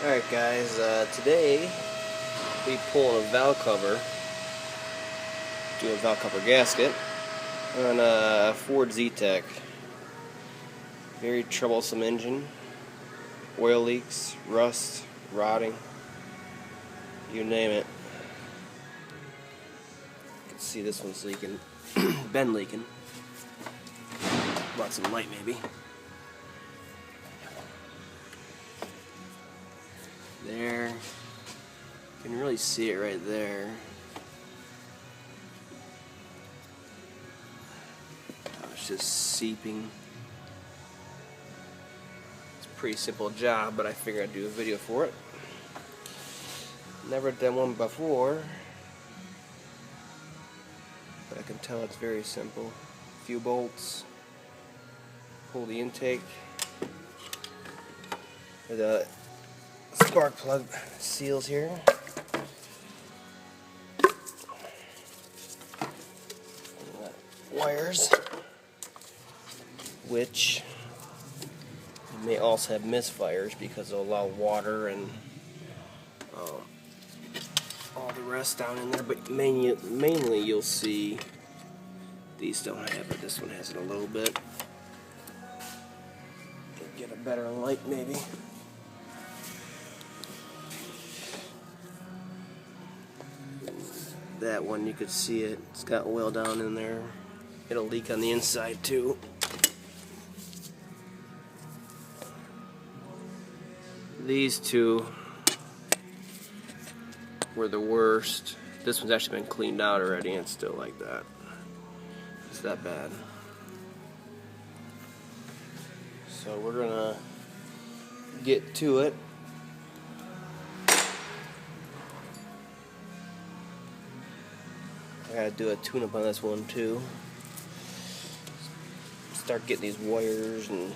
Alright guys, today we pull a valve cover, do a valve cover gasket on a Ford Zetec. Very troublesome engine, oil leaks, rust, rotting, you name it. You can see this one's leaking, been leaking. Want some light maybe. There, you can really see it right there. It's just seeping. It's a pretty simple job, but I figured I'd do a video for it. Never done one before, but I can tell it's very simple. A few bolts, pull the intake, the spark plug seals here. Wires, which you may also have misfires because they'll allow water and all the rest down in there, but mainly you'll see these don't have it. This one has it a little bit. Get a better light maybe. That one you could see it. It's got oil down in there. It'll leak on the inside too. These two were the worst. This one's actually been cleaned out already and it's still like that. It's that bad. So we're gonna get to it. I gotta do a tune-up on this one too. Start getting these wires and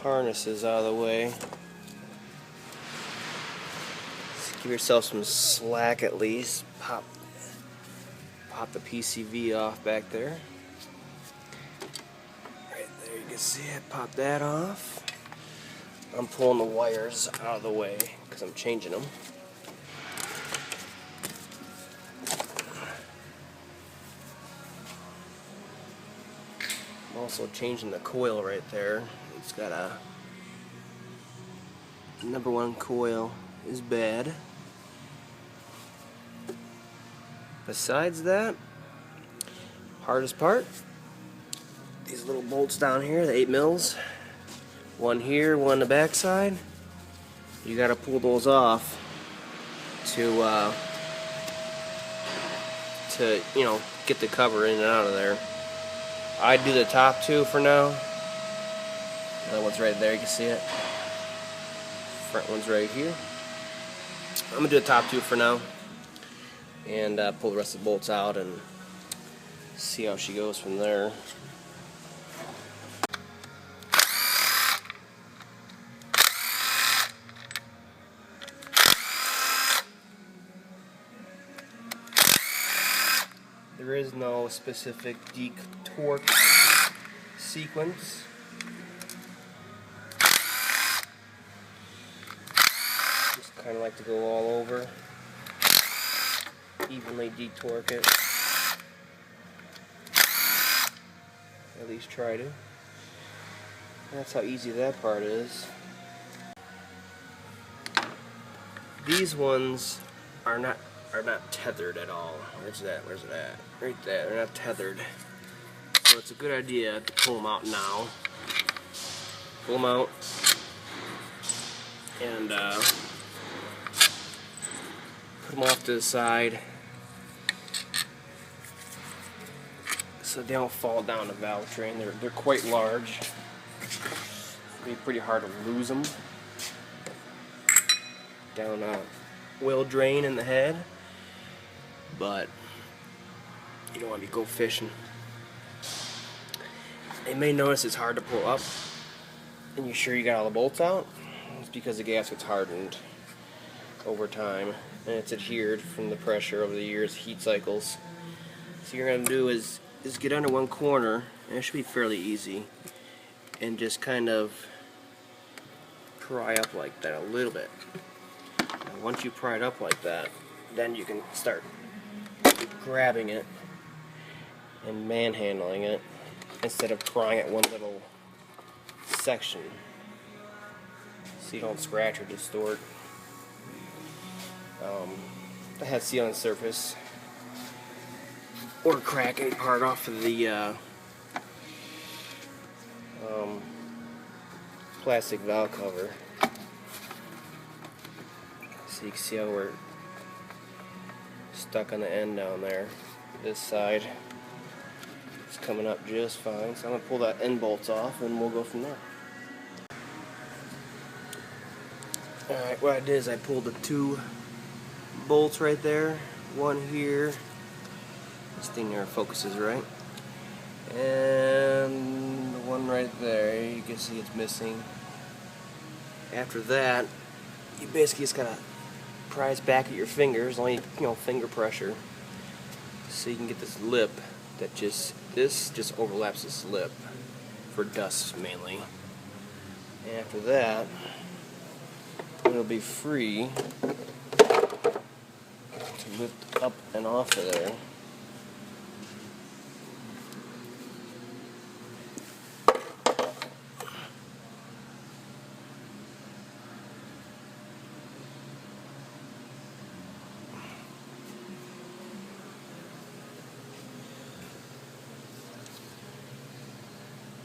harnesses out of the way. Just give yourself some slack at least. Pop the PCV off back there. Right there, you can see it. Pop that off. I'm pulling the wires out of the way because I'm changing them. Also changing the coil right there. It's got a number one coil is bad. Besides that, hardest part, these little bolts down here, the 8 mils, one here, one on the back side. You got to pull those off to get the cover in and out of there. I do the top two for now. The other one's right there, you can see it. Front one's right here. I'm gonna do the top two for now and pull the rest of the bolts out and see how she goes from there. There is no specific torque sequence. Just kind of like to go all over, evenly detorque it. At least try to. That's how easy that part is. These ones are not tethered at all. Where's that? Where's it at? Right there. They're not tethered. So it's a good idea to pull them out now. Pull them out and put them off to the side so they don't fall down the valve train. They're quite large. It'll be pretty hard to lose them down a oil drain in the head. But you don't want to go fishing. You may notice it's hard to pull up, and you're sure you got all the bolts out. It's because the gasket's hardened over time, and it's adhered from the pressure over the years, heat cycles. So you're going to do is get under one corner, and it should be fairly easy, and just kind of pry up like that a little bit. And once you pry it up like that, then you can start grabbing it and manhandling it instead of prying at one little section, so you don't scratch or distort. That has sealant surface or crack any part off of the plastic valve cover. So you can see how we're stuck on the end down there. This side is coming up just fine, so I'm going to pull that end bolt off and we'll go from there. Alright, what I did is I pulled the two bolts right there, one here, this thing there focuses right, and the one right there, you can see it's missing. After that, you basically just gotta prise back at your fingers, only finger pressure, so you can get this lip that just overlaps this lip for dust mainly. And after that, it'll be free to lift up and off of there.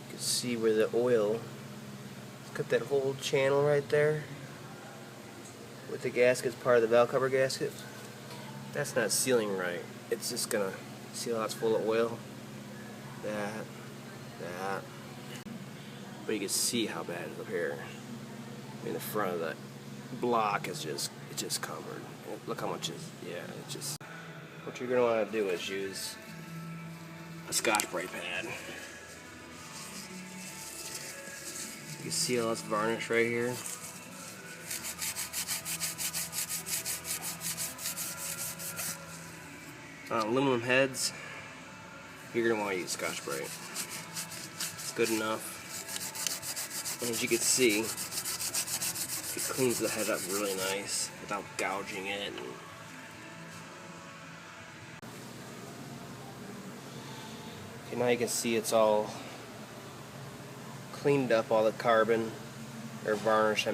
You can see where the oil, got that whole channel right there with the gaskets, part of the valve cover gasket. That's not sealing right. It's just gonna seal how it's full of oil. That. But you can see how bad it is up here. I mean, the front of that block is just covered. Look how much is, yeah, it's just. What you're gonna want to do is use a Scotch-Brite pad. You can see all this varnish right here. Aluminum heads, you're going to want to use Scotch-Brite. It's good enough. And as you can see, it cleans the head up really nice without gouging it. Okay, now you can see it's all cleaned up, all the carbon, or varnish,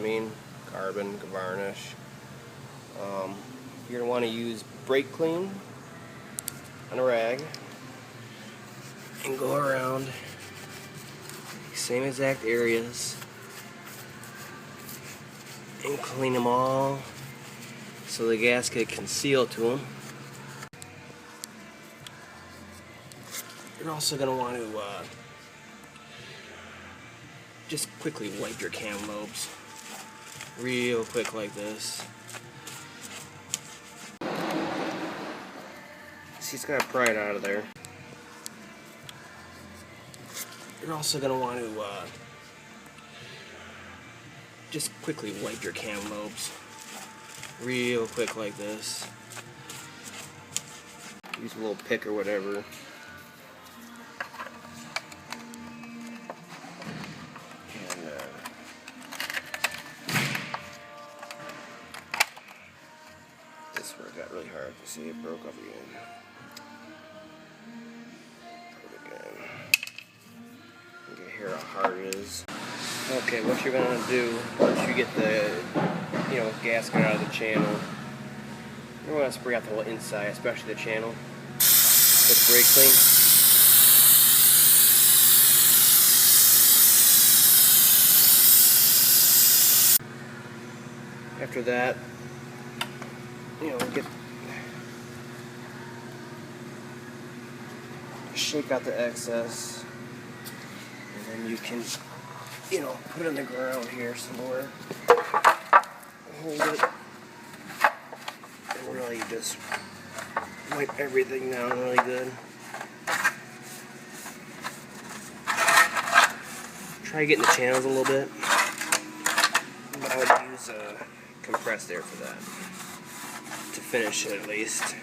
carbon, varnish. You're going to want to use brake clean on a rag and go around the same exact areas and clean them all so the gasket can seal to them. You're also going to want to just quickly wipe your cam lobes real quick like this. He's got to pry it out of there. You're also going to want to just quickly wipe your cam lobes real quick like this. Use a little pick or whatever. And this one got really hard. See, it broke up again. How hard it is. Okay, what you're gonna do once you get the gasket out of the channel, you're gonna spray out the whole inside, especially the channel, with brake clean. After that, shake out the excess. And you can, put it on the ground here somewhere. Hold it. And really just wipe everything down really good. Try getting the channels a little bit. But I would use compressed air for that. To finish it at least.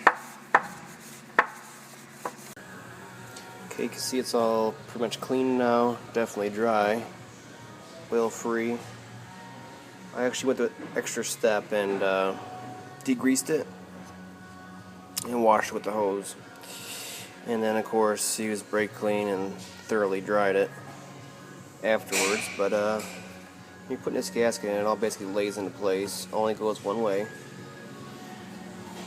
Okay, you can see it's all pretty much clean now, definitely dry, oil free. I actually went the extra step and degreased it and washed it with the hose. And then of course used brake clean and thoroughly dried it afterwards. But when you're putting this gasket in, it all basically lays into place. Only goes one way.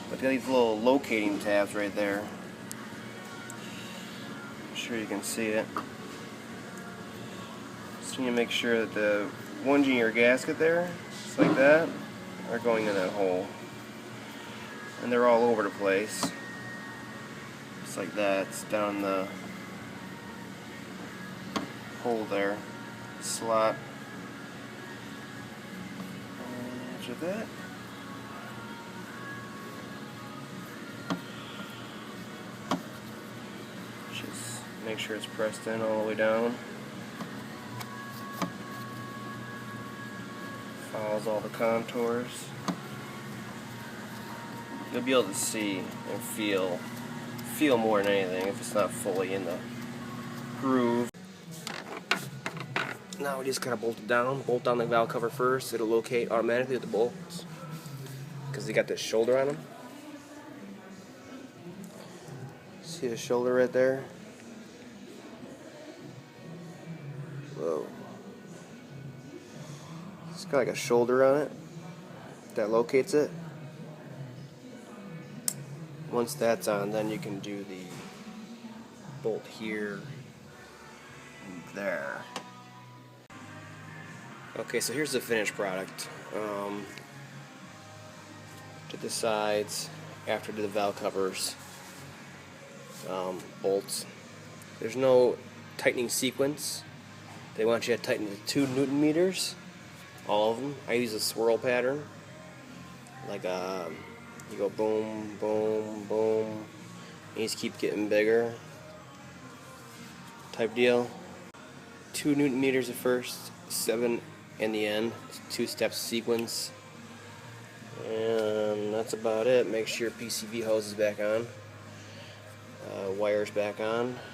But they got these little locating tabs right there. I'm sure you can see it. So you need to make sure that the ones in your gasket there, just like that, are going in that hole. And they're all over the place. Just like that. It's down the hole there. Slot. Edge of that. Just make sure it's pressed in all the way down. Follows all the contours. You'll be able to see and feel more than anything if it's not fully in the groove. Now we just kind of bolt it down. Bolt down the valve cover first. It'll locate automatically with the bolts because they got this shoulder on them. See the shoulder right there? Whoa. It's got like a shoulder on it that locates it. Once that's on, then you can do the bolt here and there. Okay, so here's the finished product. To the sides, after the valve covers, bolts. There's no tightening sequence. They want you to tighten to 2 Newton meters. All of them. I use a swirl pattern. Like you go boom, boom, boom. And you just keep getting bigger. Type deal. 2 Newton meters at first, 7 in the end. 2-step sequence. And that's about it. Make sure your PCV hose is back on. Wires back on.